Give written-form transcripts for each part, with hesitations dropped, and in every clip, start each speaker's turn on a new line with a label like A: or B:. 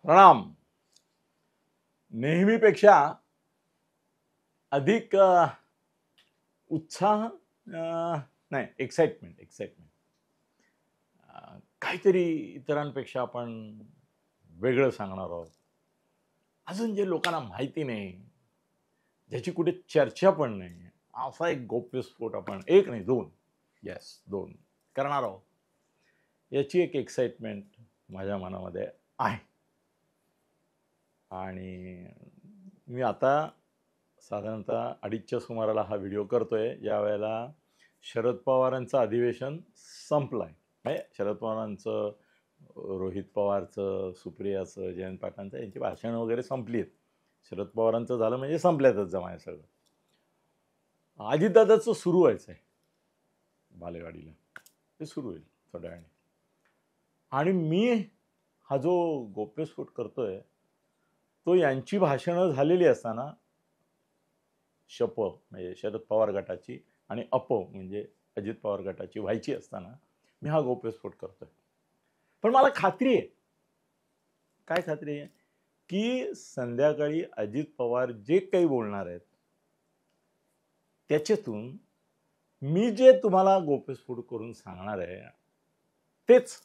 A: प्रणाम. नेहमीपेक्षा अधिक उत्साह नाही, एक्साइटमेंट काहीतरी इतरांपेक्षा आपण वेगळं सांगणार आहोत. अजून जे लोकांना माहिती नाही, ज्याची कुठे चर्चा पण नाही, असा एक गौप्यस्फोट आपण एक नाही दोन करणार आहोत. याची एक एक्साइटमेंट माझ्या मनामध्ये आहे. आणि मी आता साधारणतः 2:30च्या सुमाराला हा व्हिडिओ करतोय, ज्या वेळेला शरद पवारांचं अधिवेशन संपलं आहे. शरद पवारांचं, रोहित पवारचं, सुप्रियाचं, जयंत पाटलांचं यांची भाषणं वगैरे संपली आहेत. शरद पवारांचं झालं म्हणजे संपल्यातच जमाय सगळं. अजितदादाचं सुरू व्हायचं आहे बालेवाडीला, ते सुरू होईल थोड्या वेळाने. आणि मी हा जो गौप्यस्फोट करतोय तो यांची भाषणं झालेली असताना, शप म्हणजे शरद पवार गटाची आणि अप म्हणजे अजित पवार गटाची व्हायची असताना मी हा गौप्यस्फोट करतोय. पण मला खात्री आहे, काय खात्री आहे, की संध्याकाळी अजित पवार जे काही बोलणार आहेत त्याच्यातून मी जे तुम्हाला गौप्यस्फोट करून सांगणार आहे तेच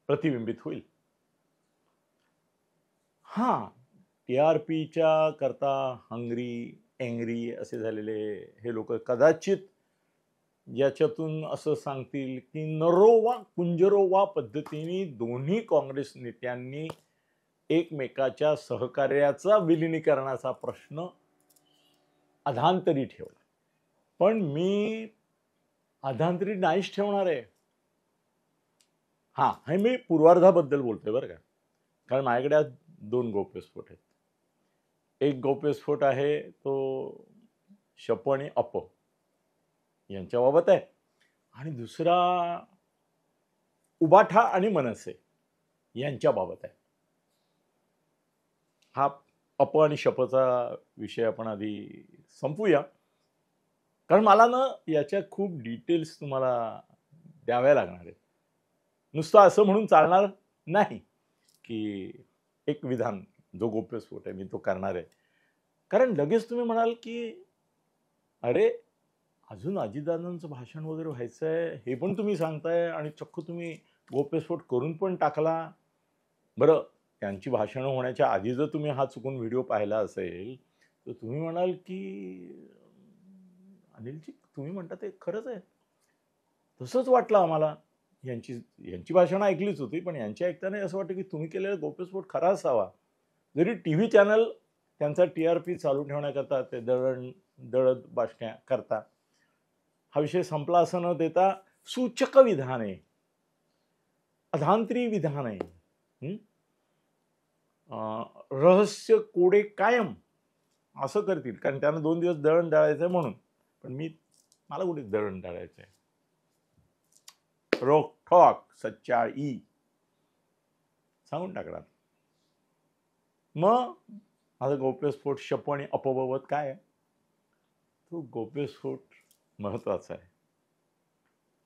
A: प्रतिबिंबित होईल. हां, TRPच्या करता एंग्री असे झालेले हे लोक कदाचित याच्यातून असं सांगतील की नरोवा कुंजरोवा पद्धतीने दोन्ही काँग्रेस नेत्यांनी एकमेकाच्या सहकार्याचा विलिनीकरणाचा प्रश्न अधांतरी ठेवला. पण मी अधांतरी नाहीच ठेवणार आहे. हां, हे मी पूर्वार्धाबद्दल बोलतोय बरं का, कारण माझ्याकडे आज 2 गौप्यस्फोट आहेत. एक गौप्यस्फोट आहे तो शप आणि अप यांच्याबाबत आहे, आणि दुसरा उबाठा आणि मनसे यांच्याबाबत आहे. हा अप आणि शपचा विषय आपण आधी संपूया, कारण मला ना याच्या खूप डिटेल्स तुम्हाला द्याव्या लागणार आहेत. नुसतं असं म्हणून चालणार नाही की एक विधान जो गौप्यस्फोट आहे मी तो करणार आहे, कारण लगेच तुम्ही म्हणाल की अरे अजून अजितदादांचं भाषण वगैरे व्हायचं आहे हे पण तुम्ही सांगताय आणि चक्क तुम्ही गौप्यस्फोट करून पण टाकला. बरं, त्यांची भाषणं होण्याच्या आधी जर तुम्ही हा चुकून व्हिडिओ पाहिला असेल तर तुम्ही म्हणाल की अनिलजी तुम्ही म्हणता ते खरंच आहे. तसंच वाटलं आम्हाला. यांची भाषणं ऐकलीच होती, पण यांची ऐकताना असं वाटतं की तुम्ही केलेला गौप्यस्फोट खरा असावा. जरी TV चॅनल त्यांचा TRP चालू ठेवण्याकरता ते दळत बसण्याकरता हा विषय संपला असं न देता सूचक विधाने, अधांतरी विधाने, रहस्य कोडे कायम असं करतील, कारण त्यांना 2 दिवस दळण दळायचं आहे म्हणून. पण मला कुठे दळण दळायचं आहे. रोखोक सच्चाई सांगून टाकणार. मग माझा गौप्यस्फोट शप आणि अपबाबत काय आहे, तो गौप्यस्फोट महत्वाचा आहे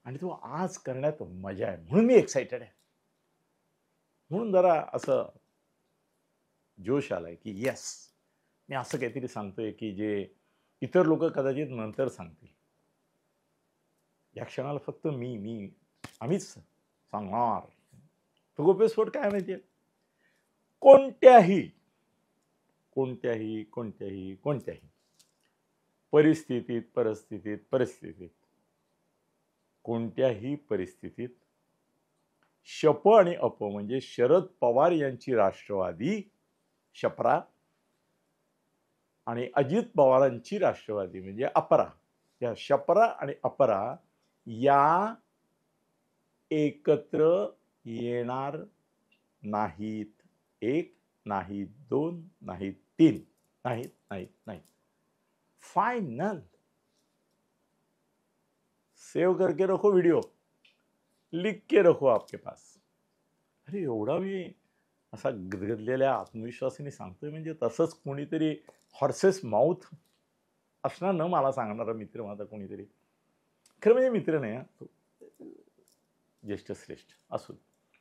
A: आणि तो आज करण्यात मजा आहे, म्हणून मी एक्साइटेड आहे. म्हणून जरा असं जोश आलाय की येस, मी असं काहीतरी सांगतोय की जे इतर लोक कदाचित नंतर सांगतील. या क्षणाला फक्त आम्हीच सांगणार. तो गौप्यस्फोट काय माहितीये, कोणत्याही परिस्थितीत कोणत्याही परिस्थितीत शप आणि अप म्हणजे शरद पवार यांची राष्ट्रवादी शपरा आणि अजित पवारांची राष्ट्रवादी म्हणजे अपरा, या शपरा आणि अपरा या एकत्र येणार नाहीत. 1 नाही, 2 नाही, 3 नाहीत. फाइनल. सेव करके रखो वीडियो, लिख के रखो आपके पास. अरे एवढा मी असा गदगदलेल्या आत्मविश्वासाने सांगतोय म्हणजे तसंच कोणीतरी हॉर्सेस माउथ असणार ना मला सांगणारा मित्र माझा कोणीतरी. खरं म्हणजे मित्र नाही, ज्येष्ठ श्रेष्ठ असू.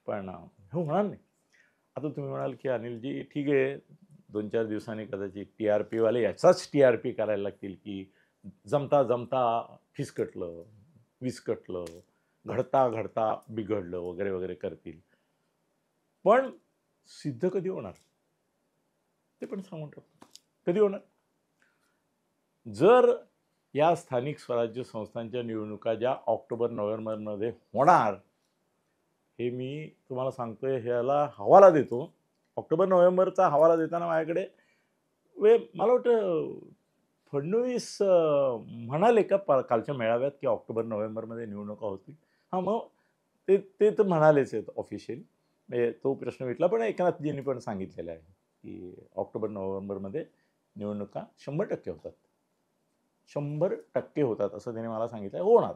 A: पण हे होणार नाही. आता तुम्ही म्हणाल की अनिलजी ठीक आहे, 2-4 दिवसांनी कदाचित TRP वाले याचाच TRP करायला लागतील की जमता जमता फिसकटलं, विस्कटलं, घडता घडता बिघडलं वगैरे वगैरे करतील. पण सिद्ध कधी होणार ते पण सांगून टाकतो. कधी होणार? जर या स्थानिक स्वराज्य संस्थांच्या निवडणुका ज्या ऑक्टोबर-नोव्हेंबरमध्ये होणार, हे मी तुम्हाला सांगतोय, ह्याला हवाला देतो. ऑक्टोबर-नोव्हेंबरचा हवाला देताना माझ्याकडे मला वाटतं फडणवीस म्हणाले का कालच्या मेळाव्यात की ऑक्टोबर-नोव्हेंबरमध्ये निवडणुका होतील. हां, मग ते ते तर म्हणालेच आहेत ऑफिशियल. म्हणजे तो प्रश्न विटला. पण एकनाथजींनी पण सांगितलेलं आहे की ऑक्टोबर-नोव्हेंबरमध्ये निवडणुका 100% होतात. 100% होतात असं त्याने मला सांगितलं. होणार.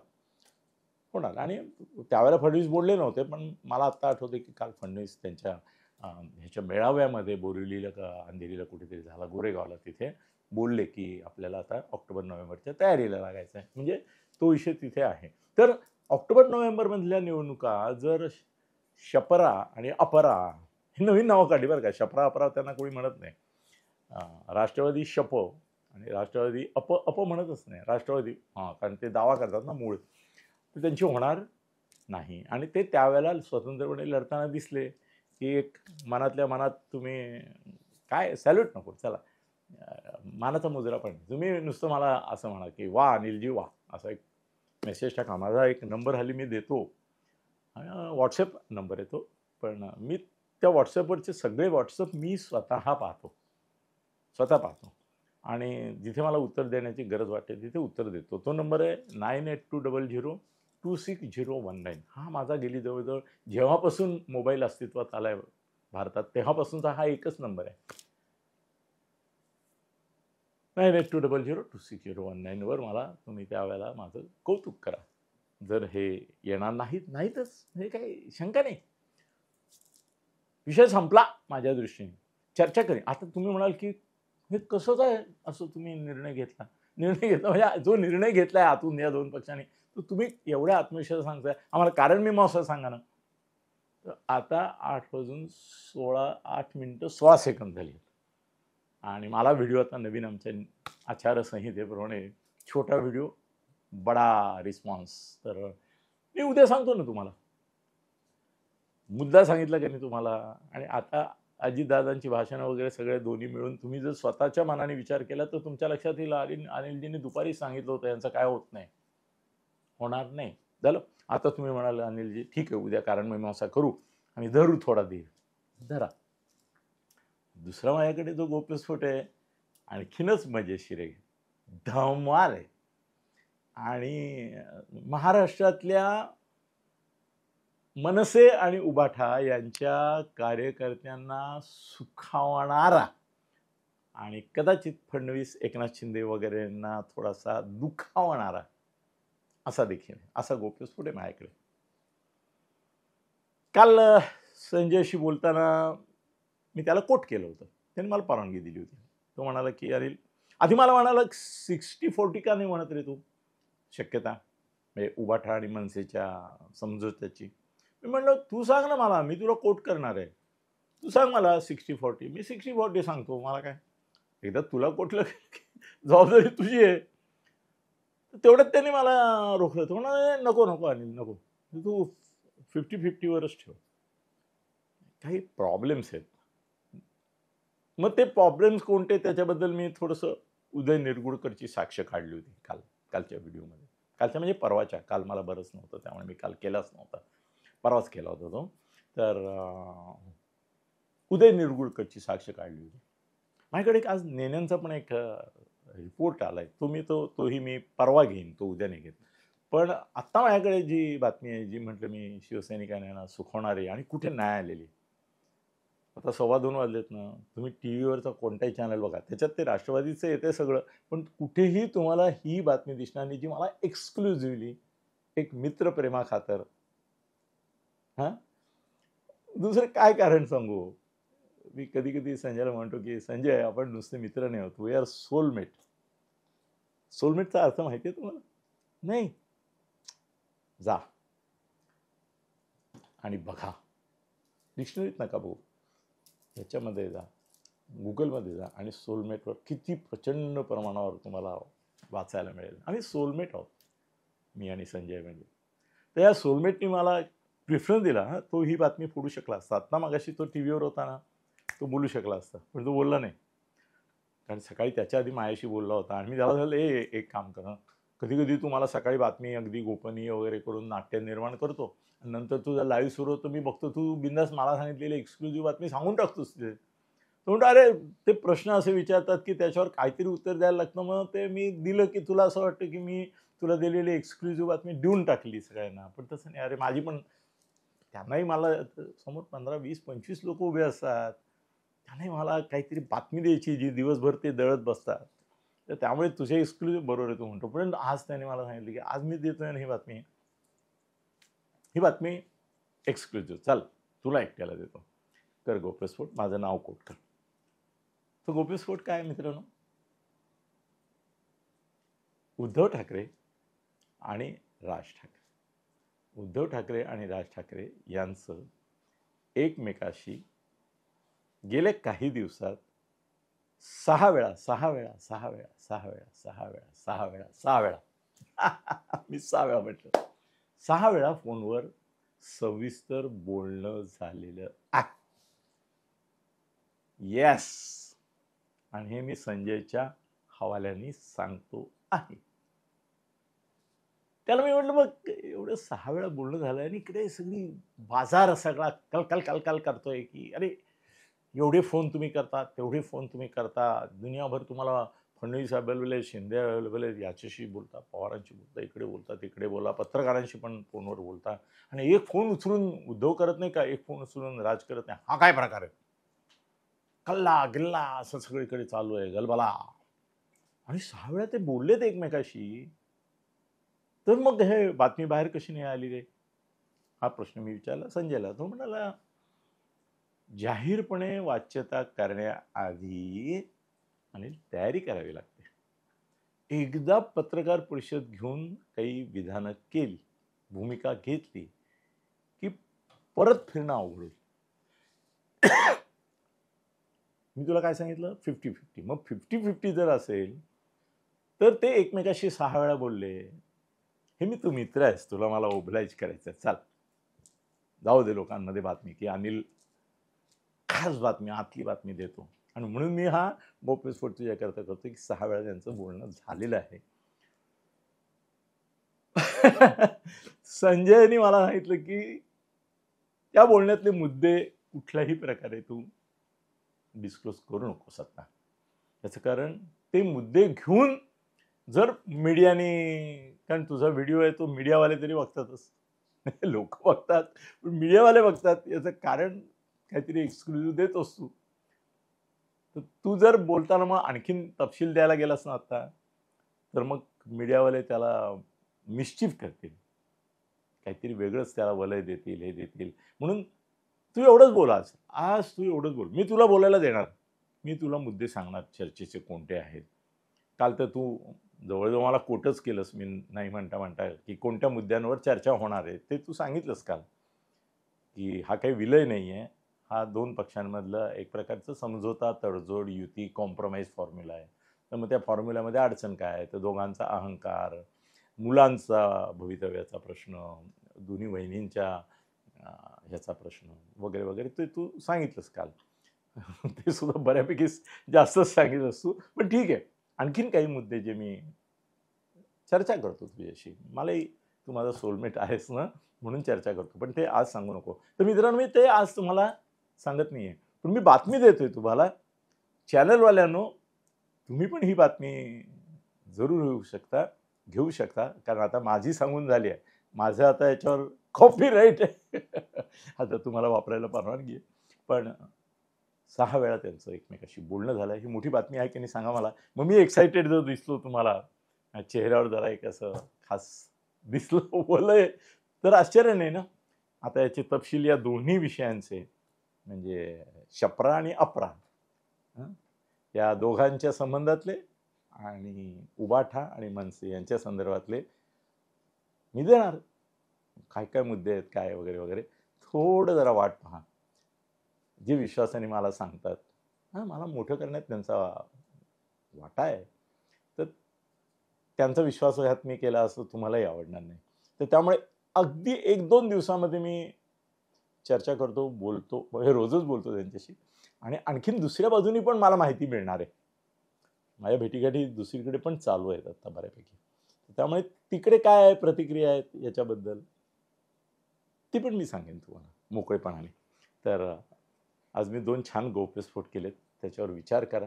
A: होणार. आणि त्यावेळेला फडणवीस बोलले नव्हते, पण मला आत्ता आठवतं की काल फडणवीस त्यांच्या ह्याच्या मेळाव्यामध्ये बोरिवलीला का अंधेरीला कुठेतरी झाला, गोरेगावला, तिथे बोलले की आपल्याला आता ऑक्टोबर-नोव्हेंबरच्या तयारीला लागायचं आहे. म्हणजे तो विषय तिथे आहे. तर ऑक्टोबर-नोव्हेंबरमधल्या निवडणुका जर शपरा आणि अपरा ही नवीन नावं काढली बरं का. शपरा अपरा त्यांना कोणी म्हणत नाही. राष्ट्रवादी शप आणि राष्ट्रवादी अप म्हणतच नाही. राष्ट्रवादी कारण ते दावा करतात ना मूळ. तर त्यांची होणार नाही. आणि ते त्यावेळेला स्वतंत्रपणे लढताना दिसले की एक मनातल्या मनात तुम्ही काय सॅल्यूट नको, चला मानाचा मुजरा पण तुम्ही नुसतं मला असं म्हणा की वा अनिलजी वा, असा एक मेसेज टाका. माझा एक नंबर हल्ली मी देतो, व्हॉट्सअप नंबर येतो, पण मी त्या व्हॉट्सअपवरचे सगळे व्हॉट्सअप मी स्वतः पाहतो आणि जिथे मला उत्तर देण्याची गरज वाटते तिथे उत्तर देतो. तो नंबर आहे 9820026019. हा माझा गेली जवळजवळ जेव्हापासून मोबाईल अस्तित्वात आलाय भारतात तेव्हापासूनचा हा एकच नंबर आहे. 9820026019 वर मला तुम्ही त्यावेळेला माझं कौतुक करा. जर हे येणार नाहीतच हे काही शंका नाही. विषय संपला माझ्या दृष्टीने. चर्चा करेन. आता तुम्ही म्हणाल की हे कसं काय असं तुम्ही निर्णय घेतला म्हणजे जो निर्णय घेतलाय आतून या दोन पक्षांनी, तर तुम्ही एवढ्या आत्मविश्वास सांगताय आम्हाला, कारण मी मग सांगा ना. तर आता 8:16 झाली आणि मला व्हिडिओ आता नवीन आमच्या आचारसंहितेप्रमाणे छोटा व्हिडिओ बडा रिस्पॉन्स. तर मी उद्या सांगतो ना तुम्हाला. मुद्दा सांगितला की मी तुम्हाला. आणि आता अजितदादांची भाषणं वगैरे सगळे दोन्ही मिळून तुम्ही जर स्वतःच्या मनाने विचार केला तर तुमच्या लक्षात येईल अनिलजींनी दुपारी सांगितलं होतं यांचं काय होत नाही, होणार नाही. झालं. आता तुम्ही म्हणाल अनिलजी ठीक आहे उद्या कारण मीमांसा करू आणि धरू थोडा धीर. धरा. दुसरा माझ्याकडे जो गोप्यस्फोट आहे आणखीनच मजेशीर आहे, धमाल आहे. आणि महाराष्ट्रातल्या मनसे आणि उबाठा यांच्या कार्यकर्त्यांना सुखावणारा आणि कदाचित फडणवीस एकनाथ शिंदे वगैरेंना थोडासा दुखावणारा असा देखील असा गोप्यस्फोट आहे माझ्याकडे. काल संजयशी बोलताना मी त्याला कोट केलं होतं. त्याने मला परवानगी दिली होती. तो म्हणाला की अनिल, आधी मला म्हणाला 60-40 का नाही म्हणत रे तू, शक्यता म्हणजे उबाठा आणि मनसेच्या समझोत्याची. मी म्हणलं तू सांग ना मला, मी तुला कोट करणार आहे. तू सांग मला 60-40. मी 60-40 सांगतो, मला काय. एकदा तुला कोटलं जबाबदारी तुझी आहे. तेवढ्यात त्यांनी मला रोखलं. तो म्हणा नको नको अनिल नको, तू 50-50 वरच ठेव. काही प्रॉब्लेम्स आहेत. मग ते प्रॉब्लेम्स कोणते त्याच्याबद्दल मी थोडंसं उदय निरगुडकरची साक्ष काढली होती कालच्या व्हिडिओमध्ये. कालच्या म्हणजे परवाच्या. काल मला बरंच नव्हतं त्यामुळे मी काल केलाच नव्हता, परवाच केला होता तो. तर उदय निरगुडकरची साक्ष काढली होती. माझ्याकडे आज नेण्यांचा पण एक रिपोर्ट आलाय, तोही मी परवा घेईन, तो उद्या नाही घेत. पण आत्ता माझ्याकडे जी बातमी आहे, जी म्हटलं मी शिवसैनिकांना सुखवणारी आणि कुठे नाही आलेली. आता 2:15 वाजलेत ना, तुम्ही टी व्हीवरचा कोणताही चॅनल बघा, त्याच्यात ते राष्ट्रवादीचं येते सगळं, पण कुठेही तुम्हाला ही बातमी दिसणार नाही जी मला एक्सक्लुझिव्हली एक मित्रप्रेमाखातर. हां, दुसरं काय कारण सांगू. मी कधी कधी संजयला म्हणतो की संजय आपण नुसते मित्र नाही आहोत, वी आर सोलमेट. सोलमेटचा अर्थ माहिती आहे तुम्हाला? नाही. जा आणि बघा डिक्शनरीत नका बघू, ह्याच्यामध्ये जा, गुगलमध्ये जा आणि सोलमेटवर किती प्रचंड प्रमाणावर तुम्हाला वाचायला मिळेल. आम्ही सोलमेट आहोत, मी आणि संजय म्हणजे. तर या सोलमेटनी मला प्रिफरन्स दिला. हां, तो ही बातमी फोडू शकला असता. आत्ता मगाशी तो टी व्हीवर होता ना, तो बोलू शकला असता, पण तो बोलला नाही. कारण सकाळी त्याच्या आधी माझ्याशी बोलला होता आणि मी त्याला झालं, एक काम कर, कधी कधी तू मला सकाळी बातमी अगदी गोपनीय वगैरे करून नाट्य निर्माण करतो आणि नंतर तुझा लाईव्ह सुरू होतो, मी बघतो तू बिंदास मला सांगितलेली एक्सक्लुझिव्ह बातमी सांगून टाकतोस तिथे. तो म्हणतो, अरे ते प्रश्न असे विचारतात की त्याच्यावर काहीतरी उत्तर द्यायला लागतं, मग ते मी दिलं की तुला असं वाटतं की मी तुला दिलेली एक्सक्लुझिव्ह बातमी देऊन टाकली सगळ्यांना. पण तसं नाही. अरे माझी पण, त्यांनाही मला समोर 15, 20, 25 लोक उभे असतात, त्यांनाही मला काहीतरी बातमी द्यायची जी दिवसभर ते दळत बसतात. तर त्यामुळे तुझे एक्सक्लुझिव्ह बरोबर आहे तू म्हणतो. पण आज त्याने मला सांगितलं की आज मी देतोय ना ही बातमी एक्सक्लुझिव्ह, चल तुला एकट्याला देतो, कर गोप्यस्फोट, माझं नाव कोट कर. तर गोप्यस्फोट काय मित्रांनो, उद्धव ठाकरे आणि राज ठाकरे, उद्धव ठाकरे आणि राज ठाकरे यांचं एकमेकाशी गेले काही दिवसात 6 वेळा मी 6 वेळा म्हटलं, 6 वेळा फोनवर सविस्तर बोलणं झालेलं आहे. येस, आणि हे मी संजयच्या हवाल्याने सांगतो आहे. त्याला मी म्हटलं, मग एवढं 6 वेळा बोलणं झालं आणि इकडे सगळी बाजार सगळा कल करतोय की अरे एवढे फोन तुम्ही करता, तेवढे फोन तुम्ही करता, दुनियाभर तुम्हाला फडणवीस अवेलेबल आहे, शिंदे अवेलेबल आहे, याच्याशी बोलता, पवारांशी बोलता, इकडे बोलता, तिकडे बोला, पत्रकारांशी पण फोनवर बोलता, आणि एक फोन उचलून उद्धव करत नाही का, एक फोन उचलून राज करत नाही, हा काय प्रकार आहे? कल्ला गिल्ला असं सगळीकडे चालू आहे, गलबला. आणि 6 वेळा ते बोललेत एकमेकाशी, तर मग हे बातमी बाहेर कशी नाही आली रे, हा प्रश्न मी विचारला संजयला. तो म्हणाला, जाहीरपणे वाच्यता करण्याआधी आणि तयारी करावी लागते. एकदा पत्रकार परिषद घेऊन काही विधानं केली, भूमिका घेतली की परत फिरणं अवघड होईल. मी तुला काय सांगितलं, 50-50. मग 50-50 जर असेल तर ते एकमेकाशी 6 वेळा बोलले, हे मी तू मित्र आहेस, तुला मला ओबलाइज करायचं, चाल जाऊ दे लोकांमध्ये बातमी की अनिल खास बातमी, आतली बातमी देतो. आणि म्हणून मी हा गोप्यस्फोट तुझ्याकरता करतो की 6 वेळा त्यांचं बोलणं झालेलं आहे. संजयनी मला सांगितलं की त्या बोलण्यातले मुद्दे कुठल्याही प्रकारे तू डिस्क्लोज करू नकोस आता. त्याचं कारण ते मुद्दे घेऊन जर मीडियाने, कारण तुझा व्हिडिओ आहे तो मीडियावाले तरी बघतातच, लोक बघतात पण मीडियावाले बघतात, याचं कारण काहीतरी एक्सक्लुझिव्ह देत असतो. तर तू जर बोलताना मग आणखीन तपशील द्यायला गेलास ना आता, तर मग मीडियावाले त्याला मिस्चिफ करतील, काहीतरी वेगळंच त्याला वलय देतील, हे देतील. म्हणून तू एवढंच बोल, आज तू एवढंच बोल, मी तुला बोलायला देणार, मी तुला मुद्दे सांगणार चर्चेचे कोणते आहेत. काल तर तू जवळजवळ मला कोटच केलंस, मी नाही म्हणता की कोणत्या मुद्द्यांवर चर्चा होणार आहे ते तू सांगितलंस काल, की हा काही विलय नाही आहे, हा 2 पक्षांमधलं एक प्रकारचं समझोता, तडजोड, युती, कॉम्प्रोमाइज फॉर्म्युला आहे. तर मग त्या फॉर्म्युल्यामध्ये अडचण काय आहे, तर दोघांचा अहंकार, मुलांचा भवितव्याचा प्रश्न, दोन्ही वहिनींच्या ह्याचा प्रश्न वगैरे वगैरे ते तू सांगितलंस काल. ते सुद्धा बऱ्यापैकी जास्तच सांगितलंस तू, पण ठीक आहे. आणखीन काही मुद्दे जे मी चर्चा करतो तुझ्याशी, मलाही तू माझा सोलमेट आहेस ना, म्हणून चर्चा करतो, पण ते आज सांगू नको. तर मित्रांनो, मी ते आज तुम्हाला सांगत नाहीये, पण मी बातमी देतोय तुम्हाला. चॅनलवाल्यांनो, तुम्ही पण ही बातमी जरूर घेऊ शकता, कारण आता माझी सांगून झाली आहे, माझं आता याच्यावर कॉपीराईट आहे. आता तुम्हाला वापरायला परवानगी आहे. पण 6 वेळा त्यांचं एकमेकाशी बोलणं झालं, ही मोठी बातमी आहे की नाही सांगा मला. मग मी एक्साइटेड जर दिसलो तुम्हाला, चेहऱ्यावर जरा एक असं खास दिसलं बोलय, तर आश्चर्य नाही ना. आता याचे तपशील या दोन्ही विषयांचे, म्हणजे शपरा आणि अपरा, या दोघांच्या संबंधातले आणि उबाठा आणि मनसे यांच्या संदर्भातले मी देणार. काय काय मुद्दे आहेत, काय वगैरे वगैरे, थोडं जरा वाट पहा. जे विश्वासाने मला सांगतात, हां, मला मोठं करण्यात त्यांचा वाटा आहे. तर त्यांचा विश्वासघात मी केला असं तुम्हालाही आवडणार नाही. तर त्यामुळे अगदी 1-2 दिवसामध्ये मी चर्चा करतो, बोलतो, म्हणजे रोजच बोलतो त्यांच्याशी आणि आणखीन दुसऱ्या बाजूनी पण मला माहिती मिळणार आहे. माझ्या भेटीगाठी दुसरीकडे पण चालू आहेत आता बऱ्यापैकी. त्यामुळे तिकडे काय आहे प्रतिक्रिया आहेत याच्याबद्दल, ती पण मी सांगेन तुम्हाला मोकळेपणाने. तर आज मी 2 छान गौप्यस्फोट केलेत. त्याच्यावर विचार करा.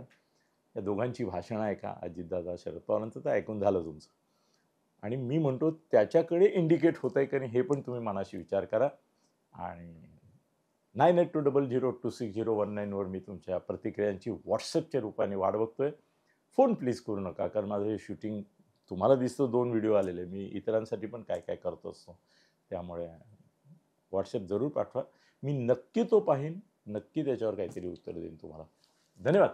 A: या दोघांची भाषणं ऐका, अजितदादा, शरद पवारांचं तर ऐकून झालं तुमचं. आणि मी म्हणतो त्याच्याकडे इंडिकेट होतंय का नाही हे पण तुम्ही मनाशी विचार करा. आणि 9820026019 वर मी तुमच्या प्रतिक्रियांची WhatsAppच्या रूपाने वाट बघतोय. फोन प्लीज करू नका, कारण माझं हे शूटिंग तुम्हाला दिसतं 2 व्हिडिओ आलेले. मी इतरांसाठी पण काय-काय करत असतो. त्यामुळे WhatsApp जरूर पाठवा. मी नक्की तो पाहीन. नक्की त्याच्यावर काहीतरी उत्तर देईन तुम्हाला. धन्यवाद.